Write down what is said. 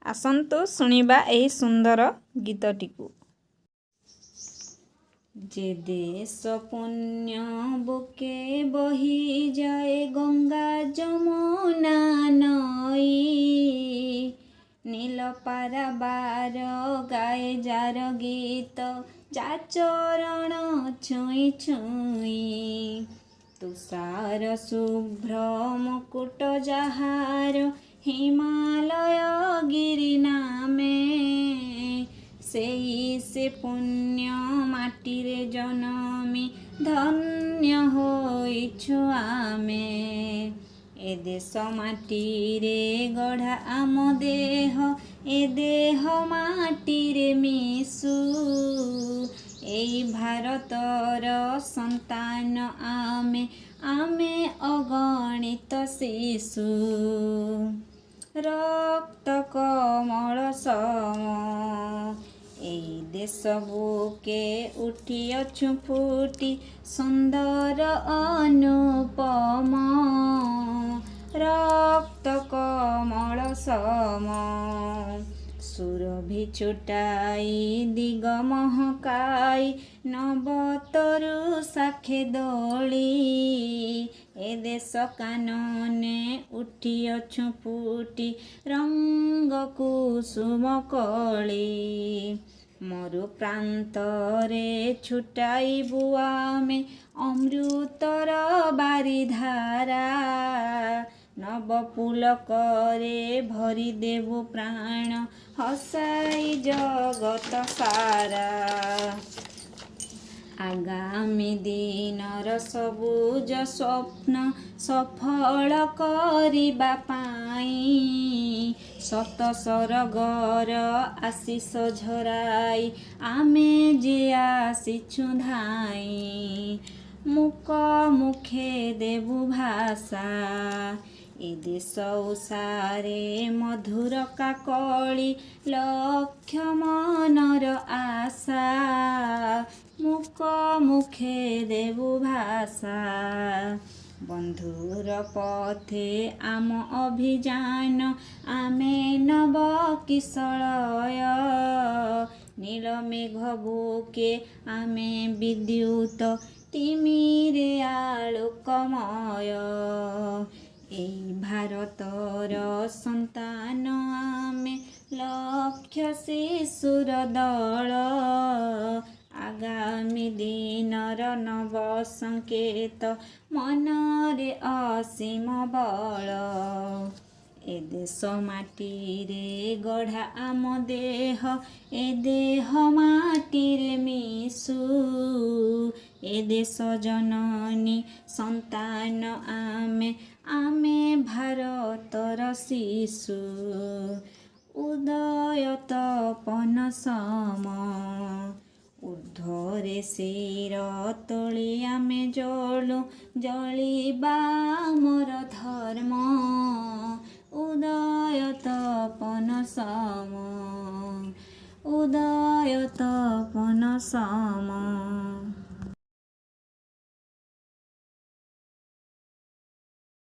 आसन्तु शुणिबा एही सुंदर गीतटिकु। जे देश पुण्य बुके बही जाए गंगा जमुना नई, नील पाराबार गाए जार गीत जा चरण छुई छुई, तुषार शुभ्र मुकुट जाहार हिमालय गिरि नामे, सेई से पुण्य माटी रे जनमी धन्य होइछु आमे। ए देश माटी रे गढ़ा आम देह, ए देह माटी रे मिशु, एई भारतर संतान आमे, आमे अगणित शिशु। रक्त कमल सम एई देश बुके उठिअछु फुटी सुंदर अनुपम, रक्त कमल सम सुरभि छुटाई दिग महकाई, नवतरु शाखे दोली, ए देश कानने उठिअछु फुटी रंग कुसुम कली, मरु प्रांतरे छुटाइबु आमे अमृतर बारिधारा, नव पुलकरे भरी देबु प्राण हसाई जगत सारा। आगामी दिनर सबुज स्वप्न सफल करिबा पाई, सत सरगर आशीष झराई आमे जे आसिछु धाई, मुक मुखे देबु भाषा ए देश उसारे मधुर काकली लक्ष मनर आशा, मुक मुखे देबु भाषा। बंधुर पथे आम अभियान आमे नव किशलय, नील मेघ बुके आमे विद्युत तिमिरे आलोकमय, एई भारतर संतान आमे लक्ष्य शिशुर दल, आगामी दिनर नव संकेत मनरे असीम बल, ए देश माटी रे गढ़ा आम देह, ए देह माटी रे मिशु, ए देश जननी संतान आमे, आमे भारतर शिशु। उदय तपन सम ऊर्ध्वरे शिर तोली आमे जलु, जलिबा मोर धर्म, उदय तपन सम, उदय तपन सम।